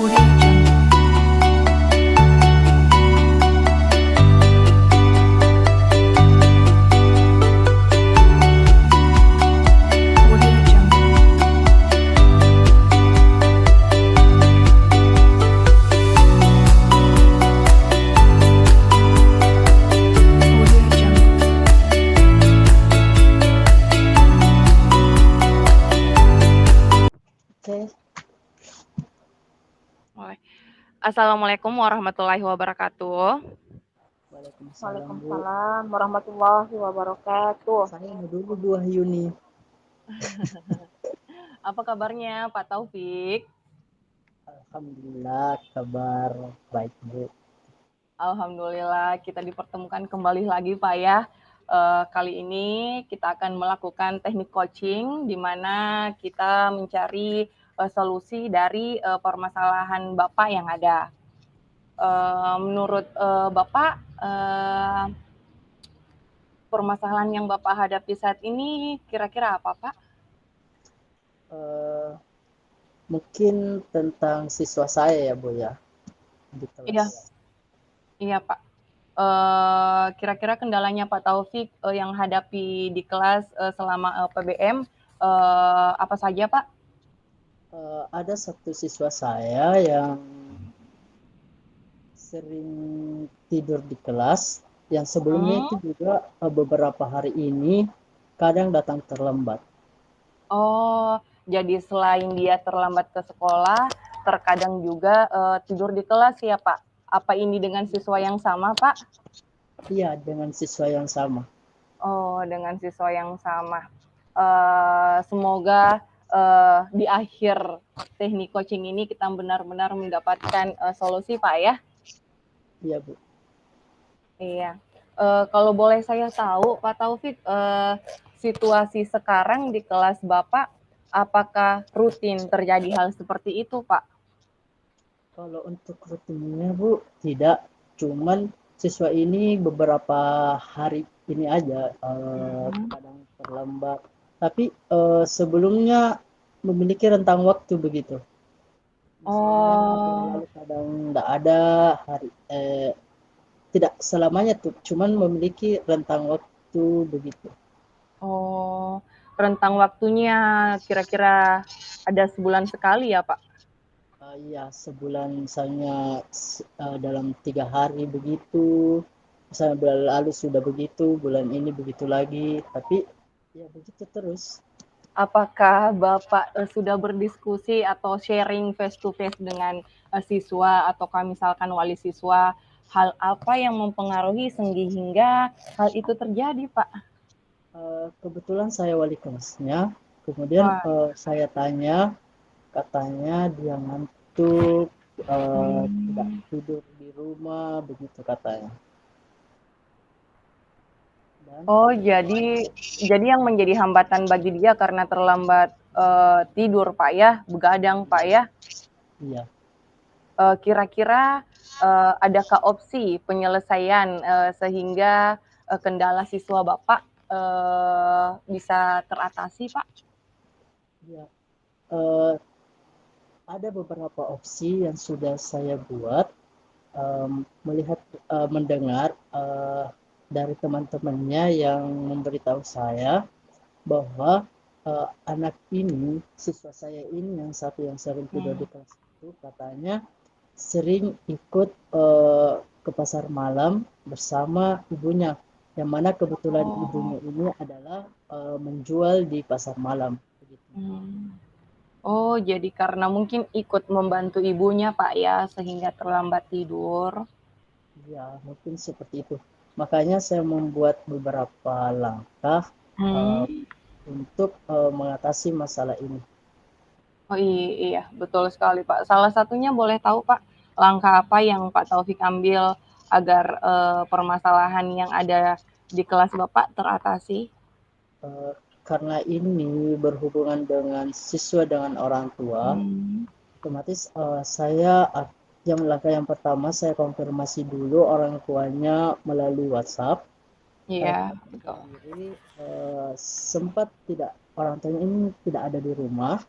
Audio Jungle. Audio Jungle. Audio Jungle. Oke, Boleh. Assalamualaikum warahmatullahi wabarakatuh. Waalaikumsalam Bu. Waalaikumsalam warahmatullahi wabarakatuh. Saya mau dulu Bu Wahyuni. Apa kabarnya Pak Taufik? Alhamdulillah kabar baik Bu. Alhamdulillah kita dipertemukan kembali lagi Pak ya. Kali ini kita akan melakukan teknik coaching di mana kita mencari solusi dari permasalahan Bapak yang ada. Menurut Bapak, permasalahan yang Bapak hadapi saat ini kira-kira apa Pak? Eh, Mungkin tentang siswa saya ya Bu ya di kelas. Iya. Iya Pak. Kira-kira kendalanya Pak Taufik yang hadapi di kelas selama PBM apa saja Pak? Ada satu siswa saya yang sering tidur di kelas, yang sebelumnya itu juga beberapa hari ini kadang datang terlambat. Oh, jadi selain dia terlambat ke sekolah, terkadang juga tidur di kelas ya Pak? Apa ini dengan siswa yang sama Pak? Iya, dengan siswa yang sama. Oh, dengan siswa yang sama. Semoga di akhir teknik coaching ini kita benar-benar mendapatkan solusi Pak ya. Iya Bu. Iya. Kalau boleh saya tahu Pak Taufik, situasi sekarang di kelas Bapak, apakah rutin terjadi hal seperti itu Pak? Kalau untuk rutinnya Bu, tidak. Cuman siswa ini beberapa hari ini aja kadang terlambat. Tapi sebelumnya memiliki rentang waktu begitu. Misalnya hari lalu kadang tidak ada, tidak selamanya tuh. Cuman memiliki rentang waktu begitu. Oh, rentang waktunya kira-kira ada sebulan sekali ya Pak? Iya, sebulan misalnya dalam 3 hari begitu. Misalnya bulan lalu sudah begitu, bulan ini begitu lagi. Tapi ya begitu terus. Apakah Bapak sudah berdiskusi atau sharing face to face dengan siswa ataukah misalkan wali siswa, hal apa yang mempengaruhi sehingga hal itu terjadi Pak? Kebetulan saya wali kelasnya. Kemudian saya tanya, katanya dia ngantuk, tidak tidur di rumah, begitu katanya. Oh, jadi yang menjadi hambatan bagi dia karena terlambat tidur, Pak ya, begadang, Pak ya. Iya. Kira-kira adakah opsi penyelesaian sehingga kendala siswa Bapak bisa teratasi, Pak? Ya. Ada beberapa opsi yang sudah saya buat, mendengar dari teman-temannya yang memberitahu saya bahwa anak ini, siswa saya ini yang satu yang sering tidur di kelas itu, katanya sering ikut ke pasar malam bersama ibunya, yang mana kebetulan ibunya ini adalah menjual di pasar malam. Begitu. Oh, jadi karena mungkin ikut membantu ibunya, Pak ya, sehingga terlambat tidur. Ya, mungkin seperti itu. Makanya saya membuat beberapa langkah untuk mengatasi masalah ini. Oh iya, betul sekali Pak. Salah satunya boleh tahu Pak, langkah apa yang Pak Taufik ambil agar permasalahan yang ada di kelas Bapak teratasi? Karena ini berhubungan dengan siswa dengan orang tua, otomatis saya langkah yang pertama saya konfirmasi dulu orang tuanya melalui WhatsApp. Iya, betul. Jadi sempat orang tuanya ini tidak ada di rumah.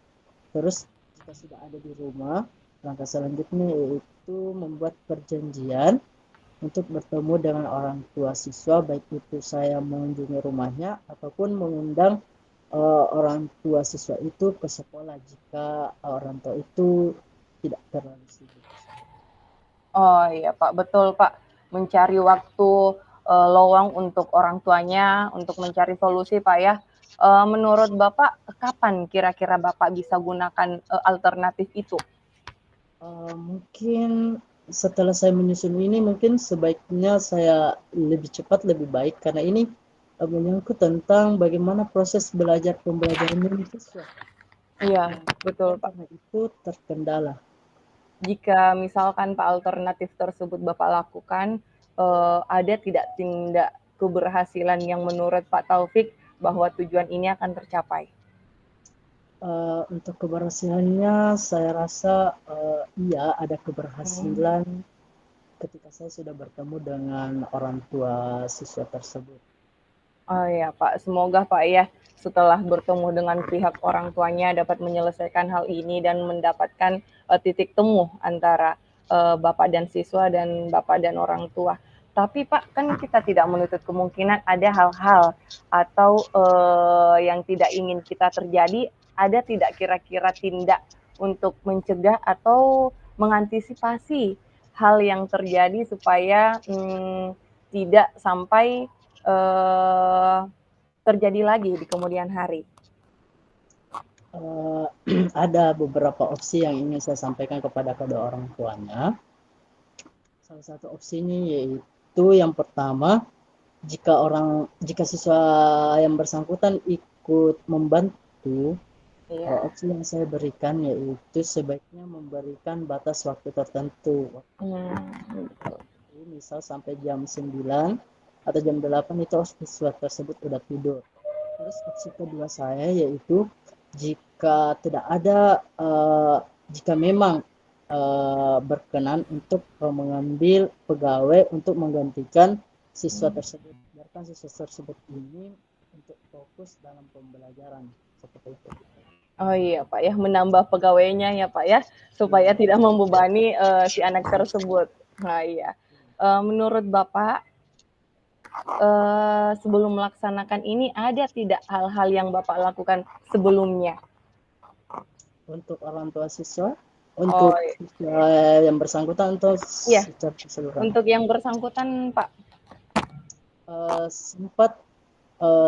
Terus jika sudah ada di rumah, Langkah selanjutnya yaitu membuat perjanjian untuk bertemu dengan orang tua siswa, baik itu saya mengunjungi rumahnya ataupun mengundang orang tua siswa itu ke sekolah jika orang tua itu tidak terlalu sibuk. Oh iya Pak, betul Pak. Mencari waktu lowong untuk orang tuanya, untuk mencari solusi Pak ya. Menurut Bapak, kapan kira-kira Bapak bisa gunakan alternatif itu? Mungkin setelah saya menyusun ini, mungkin sebaiknya saya lebih cepat lebih baik karena ini menyangkut tentang bagaimana proses belajar pembelajaran ini siswa. Iya, betul Pak. Karena itu terkendala. Jika misalkan Pak alternatif tersebut Bapak lakukan, ada tidak tindak keberhasilan yang menurut Pak Taufik bahwa tujuan ini akan tercapai? Untuk keberhasilannya, saya rasa iya ada keberhasilan ketika saya sudah bertemu dengan orang tua siswa tersebut. Oh ya Pak, semoga Pak ya setelah bertemu dengan pihak orang tuanya dapat menyelesaikan hal ini dan mendapatkan titik temu antara Bapak dan siswa dan Bapak dan orang tua. Tapi Pak, kan kita tidak menutup kemungkinan ada hal-hal atau yang tidak ingin kita terjadi, ada tidak kira-kira tindak untuk mencegah atau mengantisipasi hal yang terjadi supaya tidak sampai terjadi lagi di kemudian hari? Ada beberapa opsi yang ingin saya sampaikan kepada kedua orang tuanya. Salah satu opsinya yaitu yang pertama, jika siswa yang bersangkutan ikut membantu, Iya. opsi yang saya berikan yaitu sebaiknya memberikan batas waktu tertentu. Misal sampai jam 9 atau jam 8 itu siswa tersebut sudah tidur. Terus opsi kedua saya yaitu jika tidak ada jika memang berkenan untuk mengambil pegawai untuk menggantikan siswa tersebut, biarkan siswa tersebut ini untuk fokus dalam pembelajaran seperti itu. Oh iya Pak ya, menambah pegawainya ya Pak ya, supaya tidak membebani si anak tersebut. Nah iya, menurut Bapak sebelum melaksanakan ini ada tidak hal-hal yang Bapak lakukan sebelumnya? Untuk orang tua siswa, untuk siswa yang bersangkutan atau Iya, secara keseluruhan? untuk yang bersangkutan Pak. Sempat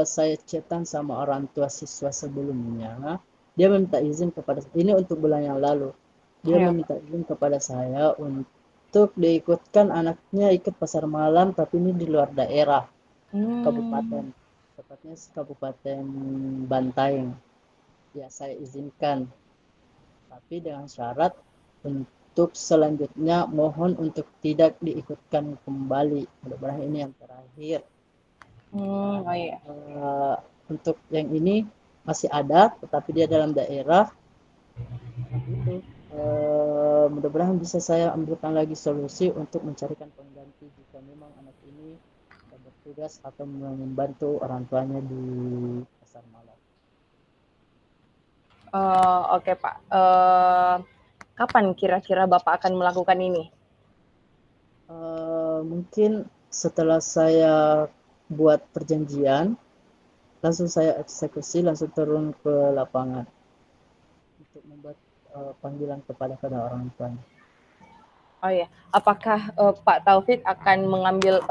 saya chatan sama orang tua siswa sebelumnya. Dia meminta izin kepada, ini untuk bulan yang lalu, dia meminta izin kepada saya untuk diikutkan anaknya ikut pasar malam, tapi ini di luar daerah, kabupaten, tepatnya Kabupaten Bantaeng. Ya, saya izinkan, tapi dengan syarat untuk selanjutnya mohon untuk tidak diikutkan kembali. Mudah-mudahan ini yang terakhir. Untuk yang ini masih ada, tetapi dia dalam daerah. Itu mudah-mudahan bisa saya ambilkan lagi solusi untuk mencarikan pengganti jika memang anak ini bertugas atau membantu orang tuanya di pasar malam. Oke Pak, kapan kira-kira Bapak akan melakukan ini? Mungkin setelah saya buat perjanjian, langsung saya eksekusi, langsung turun ke lapangan untuk membuat panggilan kepada orang tuanya. Oh ya, apakah Pak Taufik akan mengambil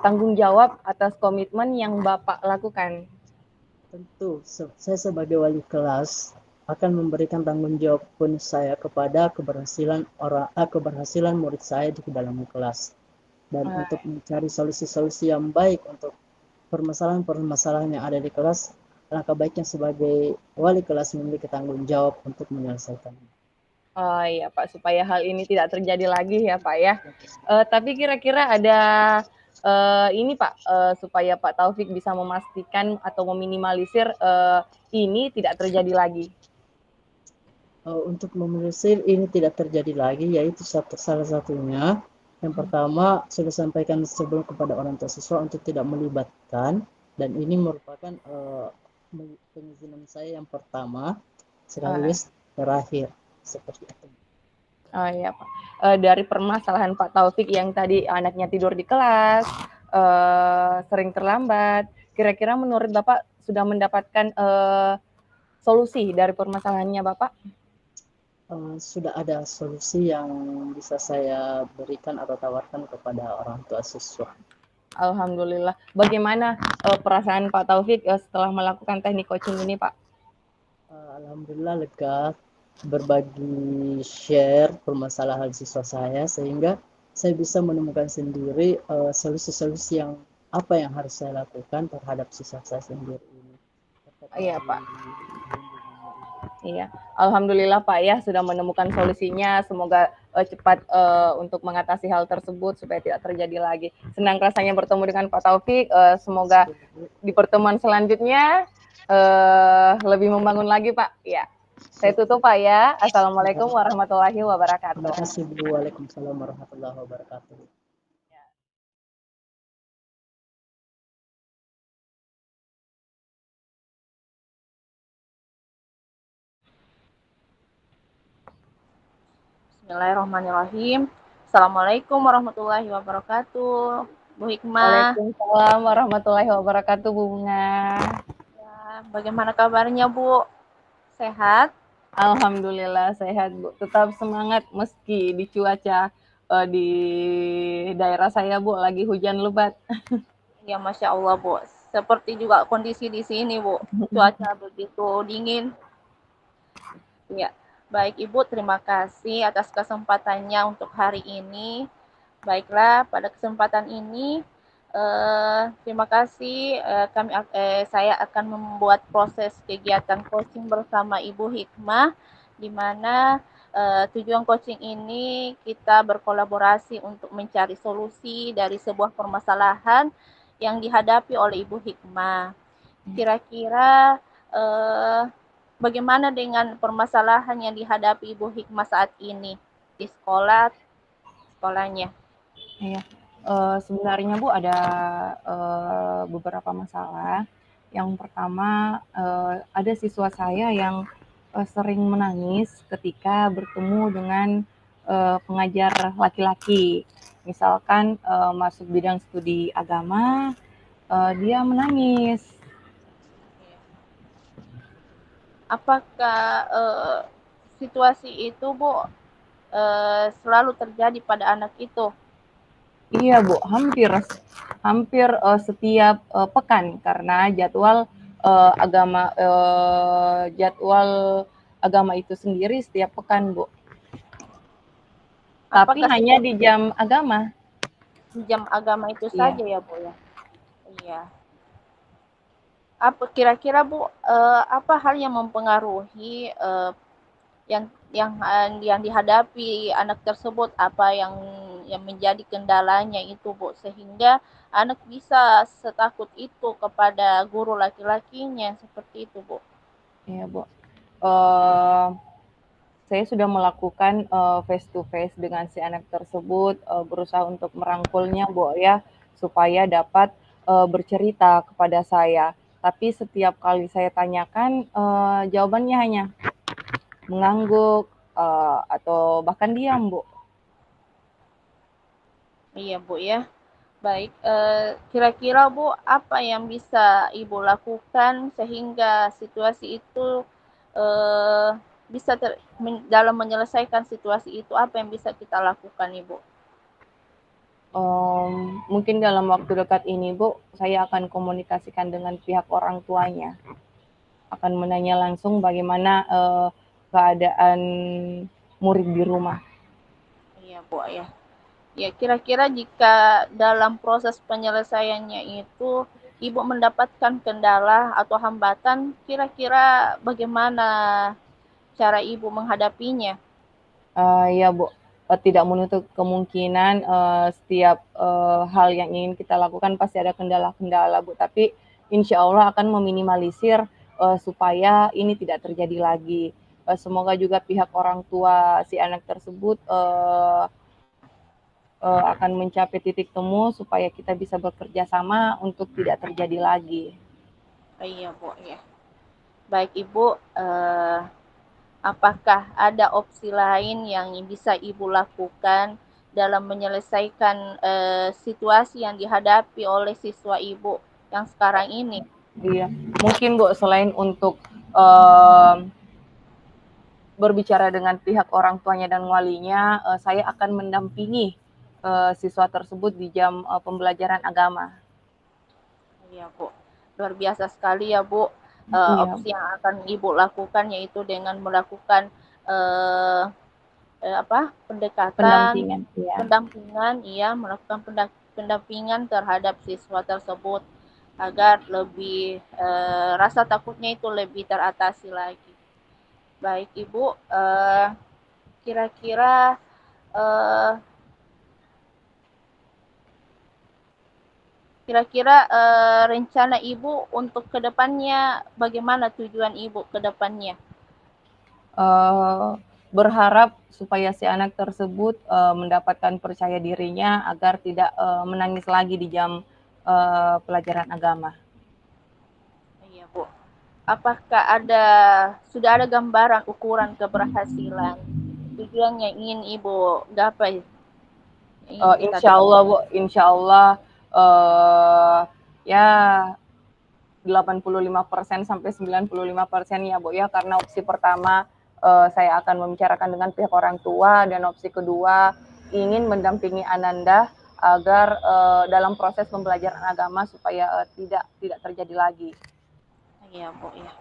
tanggung jawab atas komitmen yang Bapak lakukan? Tentu, saya sebagai wali kelas akan memberikan tanggung jawab penuh saya kepada keberhasilan murid saya di dalam kelas, dan untuk mencari solusi-solusi yang baik untuk permasalahan-permasalahan yang ada di kelas. Langkah baiknya sebagai wali kelas memiliki tanggung jawab untuk menyelesaikannya. Oh iya Pak, supaya hal ini tidak terjadi lagi ya Pak ya. Tapi kira-kira ada ini Pak, supaya Pak Taufik bisa memastikan atau meminimalisir ini tidak terjadi lagi. Untuk meminimalisir ini tidak terjadi lagi, yaitu salah satunya, yang pertama sudah sampaikan sebelum kepada orang tua siswa untuk tidak melibatkan, dan ini merupakan pengizinan saya yang pertama sekaligus terakhir, seperti itu. Oh iya Pak. Dari permasalahan Pak Taufik yang tadi anaknya tidur di kelas, sering terlambat, kira-kira menurut Bapak sudah mendapatkan solusi dari permasalahannya Bapak? Sudah ada solusi yang bisa saya berikan atau tawarkan kepada orang tua siswa. Alhamdulillah. Bagaimana perasaan Pak Taufik setelah melakukan teknik coaching ini Pak? Alhamdulillah lega berbagi share permasalahan siswa saya sehingga saya bisa menemukan sendiri solusi-solusi yang apa yang harus saya lakukan terhadap siswa saya sendiri ini. Iya Pak. Bimbingannya ini. Iya, alhamdulillah Pak ya sudah menemukan solusinya. Semoga cepat untuk mengatasi hal tersebut supaya tidak terjadi lagi. Senang rasanya bertemu dengan Pak Taufik. Semoga di pertemuan selanjutnya lebih membangun lagi Pak. Ya, saya tutup Pak ya. Assalamualaikum warahmatullahi Terima wabarakatuh. kasih Bu. Waalaikumsalam warahmatullahi wabarakatuh. Bismillahirrahmanirrahim. Assalamualaikum warahmatullahi wabarakatuh. Bu Hikmah, Waalaikumsalam warahmatullahi wabarakatuh Bu Bunga. ya, bagaimana kabarnya Bu? Sehat? Alhamdulillah sehat Bu. Tetap semangat meski di cuaca di daerah saya Bu lagi hujan lebat. Ya, Masya Allah Bu. Seperti juga kondisi di sini Bu. Cuaca begitu dingin. Ya, baik Ibu, terima kasih atas kesempatannya untuk hari ini. Baiklah, pada kesempatan ini terima kasih. Saya akan membuat proses kegiatan coaching bersama Ibu Hikmah, di mana tujuan coaching ini kita berkolaborasi untuk mencari solusi dari sebuah permasalahan yang dihadapi oleh Ibu Hikmah. Kira-kira eh, bagaimana dengan permasalahan yang dihadapi Ibu Hikmah saat ini di sekolahnya? Iya, sebenarnya Bu ada beberapa masalah. Yang pertama ada siswa saya yang sering menangis ketika bertemu dengan pengajar laki-laki. Misalkan masuk bidang studi agama, dia menangis. Apakah situasi itu Bu selalu terjadi pada anak itu? Iya Bu, hampir setiap pekan karena jadwal agama itu sendiri setiap pekan Bu. Tapi Apakah hanya di jam agama. jam agama itu Iya. saja ya Bu ya? Iya. Apa kira-kira Bu apa hal yang mempengaruhi yang dihadapi anak tersebut, apa yang menjadi kendalanya itu Bu, sehingga anak bisa setakut itu kepada guru laki-lakinya seperti itu Bu? Iya Bu. Saya sudah melakukan face to face dengan si anak tersebut, berusaha untuk merangkulnya Bu ya, supaya dapat bercerita kepada saya. Tapi setiap kali saya tanyakan, jawabannya hanya mengangguk atau bahkan diam Bu. Iya Bu ya. Baik, kira-kira Bu, apa yang bisa Ibu lakukan sehingga situasi itu eh, bisa dalam menyelesaikan situasi itu, apa yang bisa kita lakukan Ibu? Mungkin dalam waktu dekat ini Bu, saya akan komunikasikan dengan pihak orang tuanya. Akan menanya langsung bagaimana keadaan murid di rumah. Iya Bu ya. Ya, kira-kira jika dalam proses penyelesaiannya itu Ibu mendapatkan kendala atau hambatan, kira-kira bagaimana cara Ibu menghadapinya? Ya Bu, tidak menutup kemungkinan setiap hal yang ingin kita lakukan pasti ada kendala-kendala Bu, tapi insya Allah akan meminimalisir supaya ini tidak terjadi lagi. Semoga juga pihak orang tua si anak tersebut akan mencapai titik temu supaya kita bisa bekerja sama untuk tidak terjadi lagi. Iya Bu ya. Baik Ibu, apakah ada opsi lain yang bisa Ibu lakukan dalam menyelesaikan situasi yang dihadapi oleh siswa Ibu yang sekarang ini? Iya, mungkin Bu, selain untuk eh, berbicara dengan pihak orang tuanya dan walinya, saya akan mendampingi siswa tersebut di jam pembelajaran agama. Iya, Bu. Luar biasa sekali ya, Bu. Iya, Opsi yang akan Ibu lakukan yaitu dengan melakukan eh, pendekatan, pendampingan. Iya, pendampingan, iya, melakukan pendampingan terhadap siswa tersebut agar lebih rasa takutnya itu lebih teratasi lagi. Baik, Ibu, kira-kira eh, rencana Ibu untuk kedepannya bagaimana tujuan Ibu kedepannya? berharap supaya si anak tersebut mendapatkan percaya dirinya agar tidak menangis lagi di jam pelajaran agama. Iya, Bu. Apakah sudah ada gambaran ukuran keberhasilan tujuan yang ingin Ibu gapai? Ingin kita Insya Allah Bu, insya Allah ya 85% sampai 95% ya Bu ya, karena opsi pertama saya akan membicarakan dengan pihak orang tua, dan opsi kedua ingin mendampingi Ananda agar dalam proses pembelajaran agama supaya tidak terjadi lagi. Iya, Bu, ya.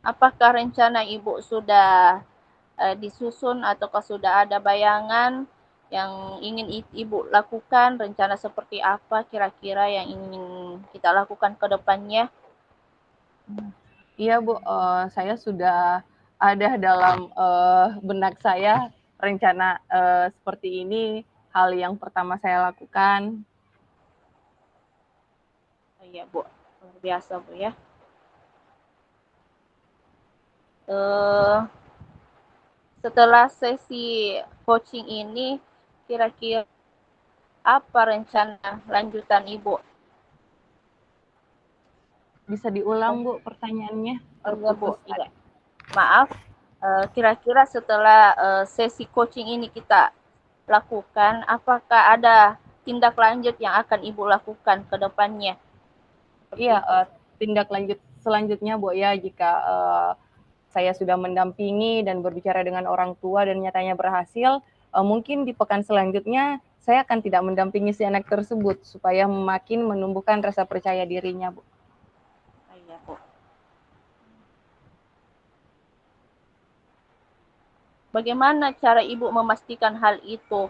Apakah rencana Ibu sudah disusun ataukah sudah ada bayangan yang ingin Ibu lakukan, rencana seperti apa kira-kira yang ingin kita lakukan ke depannya? Iya Bu, saya sudah ada dalam benak saya rencana seperti ini, hal yang pertama saya lakukan. Iya, Bu, luar biasa, Bu, ya. Eh, Setelah sesi coaching ini, kira-kira apa rencana lanjutan Ibu? Bisa diulang Bu pertanyaannya, Iya, Bu, terputus. iya. Maaf, kira-kira setelah sesi coaching ini kita lakukan, apakah ada tindak lanjut yang akan Ibu lakukan ke depannya? Iya, tindak lanjut selanjutnya Bu ya, jika saya sudah mendampingi dan berbicara dengan orang tua dan nyatanya berhasil, mungkin di pekan selanjutnya saya akan tidak mendampingi si anak tersebut supaya makin menumbuhkan rasa percaya dirinya Bu. Iya, Bu. Bagaimana cara Ibu memastikan hal itu?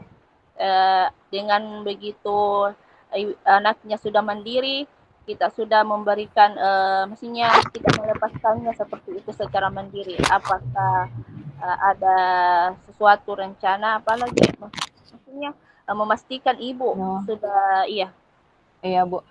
Dengan begitu anaknya sudah mandiri, kita sudah memberikan, mestinya kita melepaskannya seperti itu secara mandiri. Apakah ada sesuatu rencana, apalagi maksudnya memastikan Ibu No. sudah, iya. Iya Bu,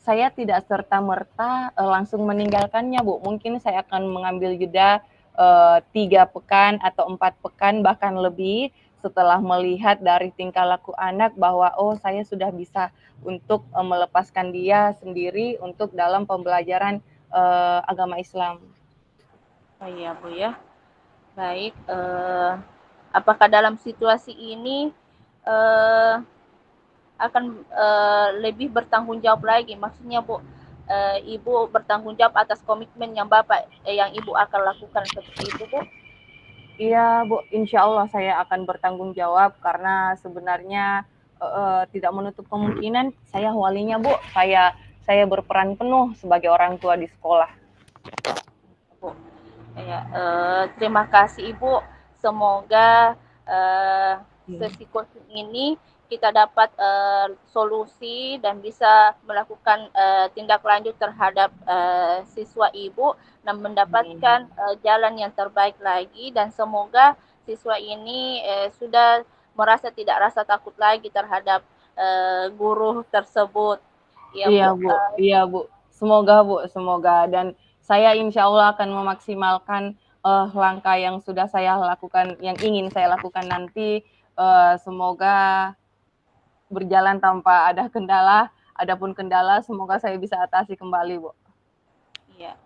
saya tidak serta-merta langsung meninggalkannya Bu. Mungkin saya akan mengambil jeda 3 pekan atau 4 pekan bahkan lebih, setelah melihat dari tingkah laku anak bahwa oh saya sudah bisa untuk melepaskan dia sendiri untuk dalam pembelajaran agama Islam. Oh iya Bu ya. Baik, apakah dalam situasi ini eh, akan lebih bertanggung jawab lagi? Maksudnya Bu, Ibu bertanggung jawab atas komitmen yang yang Ibu akan lakukan seperti itu Bu? Iya Bu, insya Allah saya akan bertanggung jawab karena sebenarnya tidak menutup kemungkinan saya walinya Bu. Saya berperan penuh sebagai orang tua di sekolah. Bu. Ya, terima kasih Ibu. Semoga sesi coaching ini kita dapat solusi dan bisa melakukan tindak lanjut terhadap siswa Ibu dan mendapatkan jalan yang terbaik lagi, dan semoga siswa ini sudah merasa tidak rasa takut lagi terhadap guru tersebut. Ya, Iya Bu. Bu, iya Bu. Semoga Bu, semoga, dan saya insya Allah akan memaksimalkan langkah yang sudah saya lakukan, yang ingin saya lakukan nanti. Semoga berjalan tanpa ada kendala. Adapun kendala, semoga saya bisa atasi kembali Bu. Iya.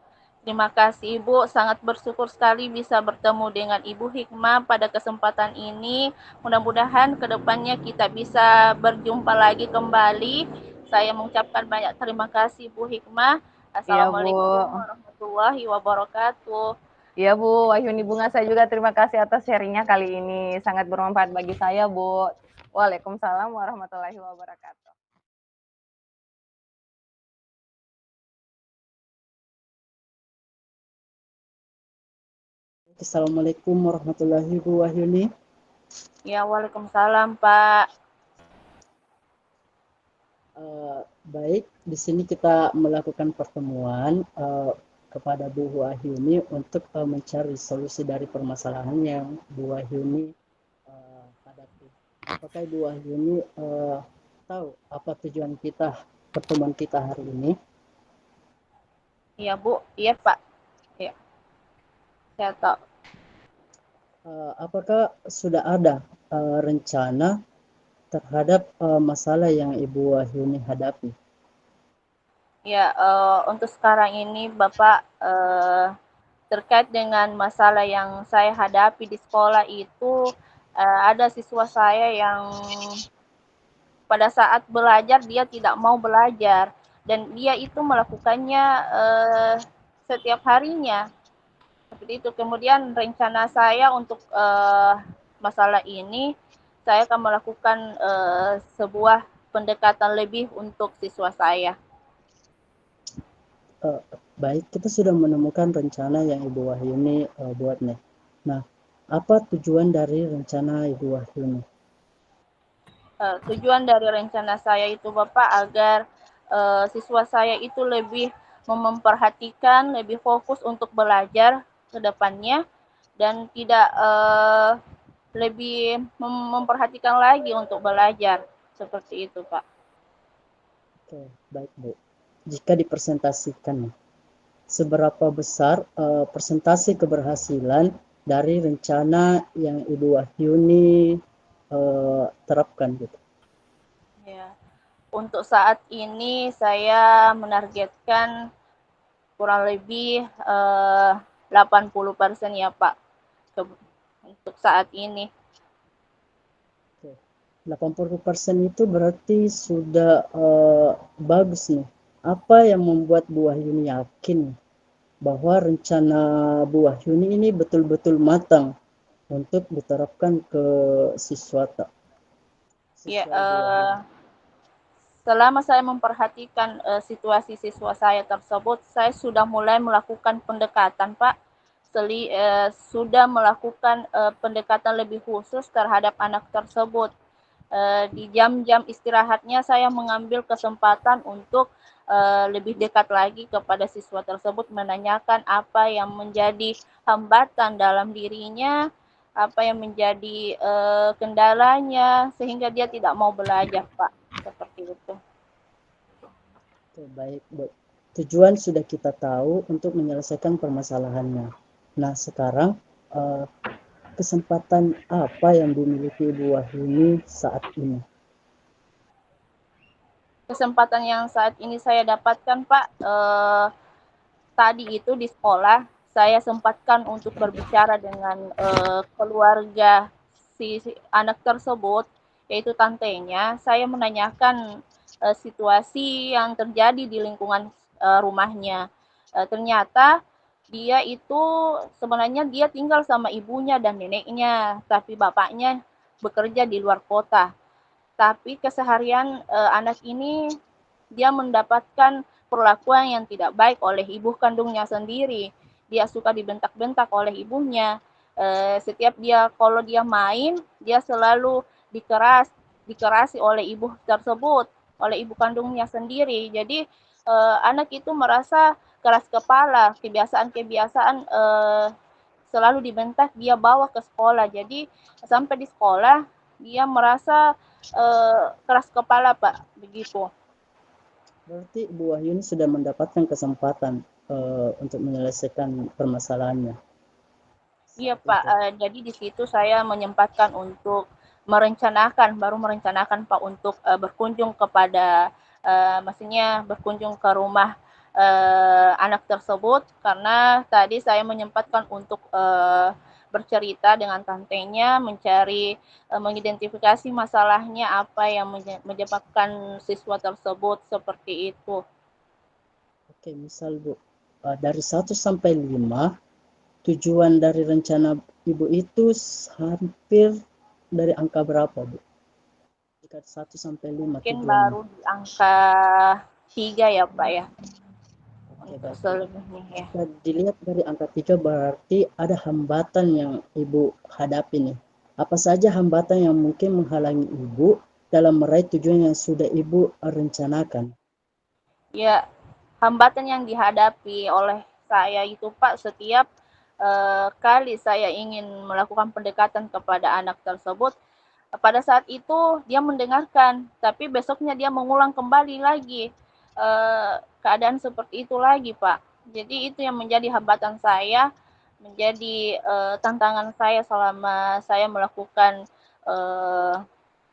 Terima kasih Ibu, sangat bersyukur sekali bisa bertemu dengan Ibu Hikmah pada kesempatan ini. Mudah-mudahan kedepannya kita bisa berjumpa lagi kembali. Saya mengucapkan banyak terima kasih Bu Hikmah. Iya, Bu. Assalamualaikum warahmatullahi wabarakatuh. Iya, Bu. Wahyuni Bunga, saya juga terima kasih atas sharingnya kali ini. Sangat bermanfaat bagi saya, Bu. Waalaikumsalam warahmatullahi wabarakatuh. Assalamualaikum warahmatullahi wabarakatuh, Bu Wahyuni. Ya, waalaikumsalam Pak. Baik, di sini kita melakukan pertemuan kepada Bu Wahyuni untuk mencari solusi dari permasalahan yang Bu Wahyuni hadapi. Apakah Bu Wahyuni tahu apa tujuan kita pertemuan kita hari ini? Iya Bu, iya Pak. Ya, saya tahu. Apakah sudah ada rencana terhadap masalah yang Ibu Wahyuni hadapi? Ya, untuk sekarang ini Bapak terkait dengan masalah yang saya hadapi di sekolah itu ada siswa saya yang pada saat belajar dia tidak mau belajar dan dia itu melakukannya setiap harinya. Seperti itu. Kemudian rencana saya untuk masalah ini saya akan melakukan sebuah pendekatan lebih untuk siswa saya. Baik, kita sudah menemukan rencana yang Ibu Wahyuni buat nih. Nah, apa tujuan dari rencana Ibu Wahyuni? Tujuan dari rencana saya itu Bapak agar siswa saya itu lebih memperhatikan, lebih fokus untuk belajar ke depannya dan tidak lebih memperhatikan lagi untuk belajar. Seperti itu Pak. Oke, baik Bu. Jika dipresentasikan, seberapa besar persentase keberhasilan dari rencana yang Ibu Wahyuni terapkan gitu? Ya. Untuk saat ini saya menargetkan kurang lebih 80% ya Pak untuk saat ini. 80% itu berarti sudah bagus nih. Apa yang membuat Bu Wahyuni yakin bahwa rencana Bu Wahyuni ini betul-betul matang untuk diterapkan ke siswa Ya, Bu Wahyuni? selama saya memperhatikan situasi siswa saya tersebut, saya sudah mulai melakukan pendekatan, Pak. Sudah melakukan pendekatan lebih khusus terhadap anak tersebut. Di jam-jam istirahatnya saya mengambil kesempatan untuk lebih dekat lagi kepada siswa tersebut, menanyakan apa yang menjadi hambatan dalam dirinya, apa yang menjadi kendalanya, sehingga dia tidak mau belajar, Pak. Seperti itu. Oke, baik, Bu. Tujuan sudah kita tahu untuk menyelesaikan permasalahannya. Nah, sekarang kesempatan apa yang dimiliki Ibu Wahyuni saat ini? Kesempatan yang saat ini saya dapatkan, Pak, tadi itu di sekolah saya sempatkan untuk berbicara dengan keluarga si anak tersebut, yaitu tantenya. Saya menanyakan situasi yang terjadi di lingkungan rumahnya. Ternyata dia itu sebenarnya dia tinggal sama ibunya dan neneknya, tapi bapaknya bekerja di luar kota. Tapi keseharian anak ini dia mendapatkan perlakuan yang tidak baik oleh ibu kandungnya sendiri. Dia suka dibentak-bentak oleh ibunya. Setiap dia kalau dia main, dia selalu dikerasi oleh ibu tersebut, oleh ibu kandungnya sendiri. Jadi anak itu merasa keras kepala, kebiasaan-kebiasaan selalu dibentak dia bawa ke sekolah. Jadi sampai di sekolah dia merasa keras kepala, Pak, begitu. Berarti Bu Wahyuni sudah mendapatkan kesempatan untuk menyelesaikan permasalahannya. Iya Pak, jadi di situ saya menyempatkan untuk baru merencanakan Pak untuk berkunjung kepada, maksudnya berkunjung ke rumah anak tersebut, karena tadi saya menyempatkan untuk bercerita dengan tantenya, mengidentifikasi masalahnya apa yang menyebabkan siswa tersebut seperti itu. Oke, misal Bu, dari 1 sampai 5, tujuan dari rencana Ibu itu hampir dari angka berapa, Bu? Jika 1 sampai 5 Mungkin tujuannya. baru di angka 3 ya Pak ya, Oke, untuk baik. selebihnya ya. Jika dilihat dari angka 3 berarti ada hambatan yang Ibu hadapi nih. Apa saja hambatan yang mungkin menghalangi Ibu dalam meraih tujuan yang sudah Ibu rencanakan? Ya, hambatan yang dihadapi oleh saya itu Pak, setiap kali saya ingin melakukan pendekatan kepada anak tersebut, pada saat itu dia mendengarkan, tapi besoknya dia mengulang kembali lagi keadaan seperti itu lagi, Pak. Jadi itu yang menjadi hambatan saya, menjadi tantangan saya selama saya melakukan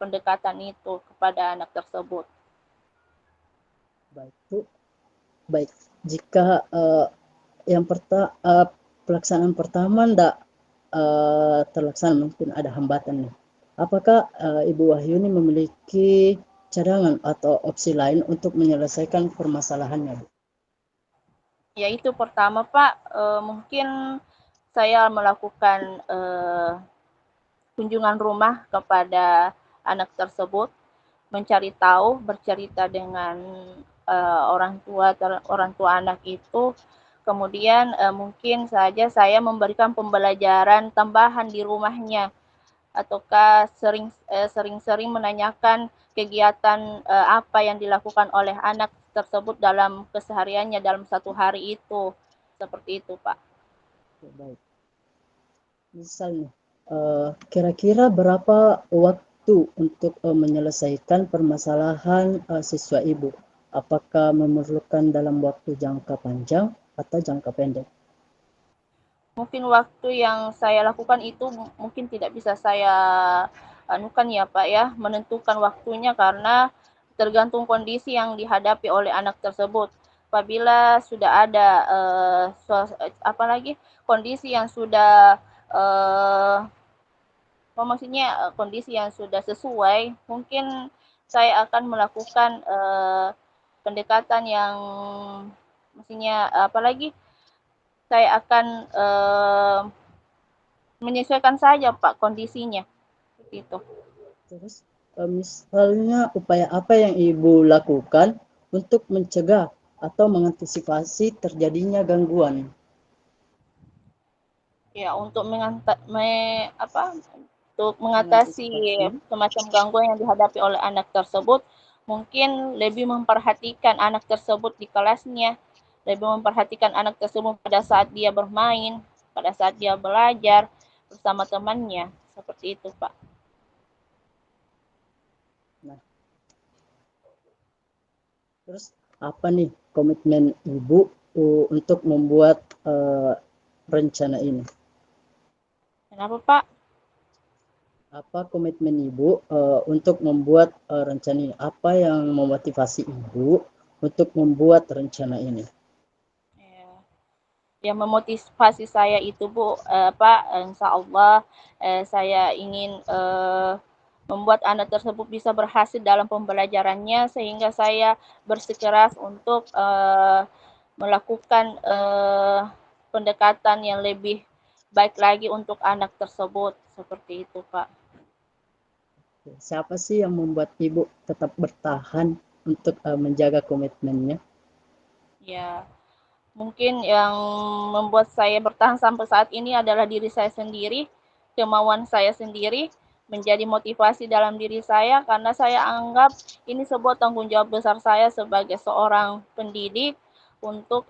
pendekatan itu kepada anak tersebut. Baik, Bu. Baik, jika pelaksanaan pertama tidak terlaksana, mungkin ada hambatan nih. Apakah Ibu Wahyuni memiliki cadangan atau opsi lain untuk menyelesaikan permasalahannya, Bu? Ya itu pertama Pak, mungkin saya melakukan kunjungan rumah kepada anak tersebut, mencari tahu, bercerita dengan orang tua anak itu, kemudian mungkin saja saya memberikan pembelajaran tambahan di rumahnya, ataukah sering-sering menanyakan kegiatan apa yang dilakukan oleh anak tersebut dalam kesehariannya dalam satu hari itu, seperti itu Pak. Oke, baik. Misal nih, kira-kira berapa waktu untuk menyelesaikan permasalahan siswa Ibu? Apakah memerlukan dalam waktu jangka panjang atau jangka pendek? Mungkin waktu yang saya lakukan itu mungkin tidak bisa saya anukan ya Pak ya, menentukan waktunya karena tergantung kondisi yang dihadapi oleh anak tersebut. Apabila sudah ada kondisi yang sudah kondisi yang sudah sesuai, mungkin saya akan melakukan pendekatan yang saya akan menyesuaikan saja Pak kondisinya, seperti itu. Terus misalnya upaya apa yang Ibu lakukan untuk mencegah atau mengantisipasi terjadinya gangguan? Ya, untuk mengatasi semacam gangguan yang dihadapi oleh anak tersebut, mungkin lebih memperhatikan anak tersebut di kelasnya, lebih memperhatikan anak tersebut pada saat dia bermain, pada saat dia belajar bersama temannya, seperti itu Pak. Nah, terus apa nih komitmen Ibu untuk membuat rencana ini? Kenapa Pak? Apa komitmen Ibu untuk membuat rencana ini? Apa yang memotivasi Ibu untuk membuat rencana ini? Yang memotivasi saya itu Bu, Pak, insya Allah saya ingin membuat anak tersebut bisa berhasil dalam pembelajarannya, sehingga saya bersikeras untuk melakukan pendekatan yang lebih baik lagi untuk anak tersebut, seperti itu Pak. Siapa sih yang membuat Ibu tetap bertahan untuk menjaga komitmennya? Ya, mungkin yang membuat saya bertahan sampai saat ini adalah diri saya sendiri, kemauan saya sendiri, menjadi motivasi dalam diri saya, karena saya anggap ini sebuah tanggung jawab besar saya sebagai seorang pendidik untuk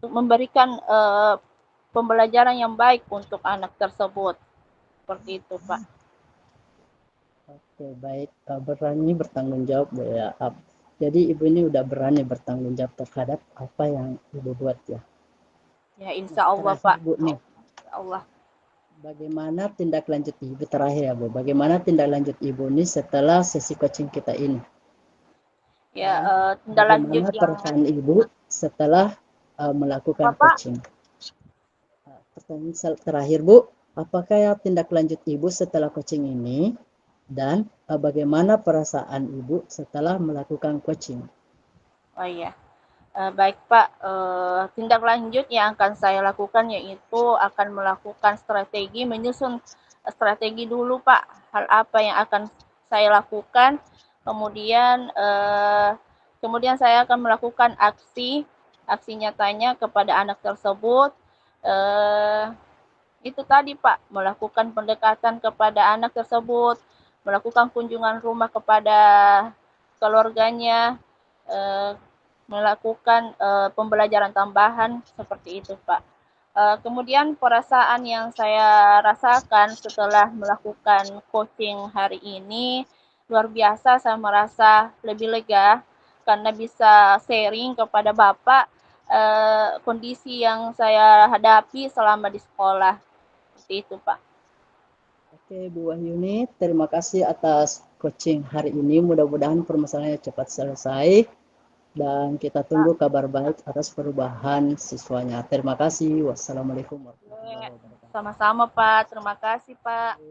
memberikan pembelajaran yang baik untuk anak tersebut, seperti itu Pak. Oke, baik, berani bertanggung jawab ya. Jadi Ibu ini udah berani bertanggung jawab terhadap apa yang Ibu buat ya. Ya, insya Allah Pak. Bu, nih, insya Allah. bagaimana tindak lanjut Ibu terakhir ya Bu? Bagaimana tindak lanjut Ibu nih setelah sesi coaching kita ini? Ya, Dan tindak lanjut bagaimana yang perasaan Ibu setelah melakukan Bapak, coaching? Pertanyaan terakhir, Bu, apakah tindak lanjut Ibu setelah coaching ini dan bagaimana perasaan Ibu setelah melakukan coaching? oh iya. Baik Pak, tindak lanjut yang akan saya lakukan yaitu akan melakukan strategi, menyusun strategi dulu Pak, hal apa yang akan saya lakukan, kemudian kemudian saya akan melakukan aksi nyatanya kepada anak tersebut. Eh, itu tadi Pak, melakukan pendekatan kepada anak tersebut, melakukan kunjungan rumah kepada keluarganya, eh, melakukan pembelajaran tambahan seperti itu Pak. Kemudian perasaan yang saya rasakan setelah melakukan coaching hari ini luar biasa, saya merasa lebih lega karena bisa sharing kepada Bapak kondisi yang saya hadapi selama di sekolah. Seperti itu Pak. Oke, Bu Wahyuni, terima kasih atas coaching hari ini. Mudah-mudahan permasalahannya cepat selesai dan kita tunggu kabar baik atas perubahan siswanya. Terima kasih. Wassalamualaikum warahmatullahi wabarakatuh. Sama-sama Pak, terima kasih Pak.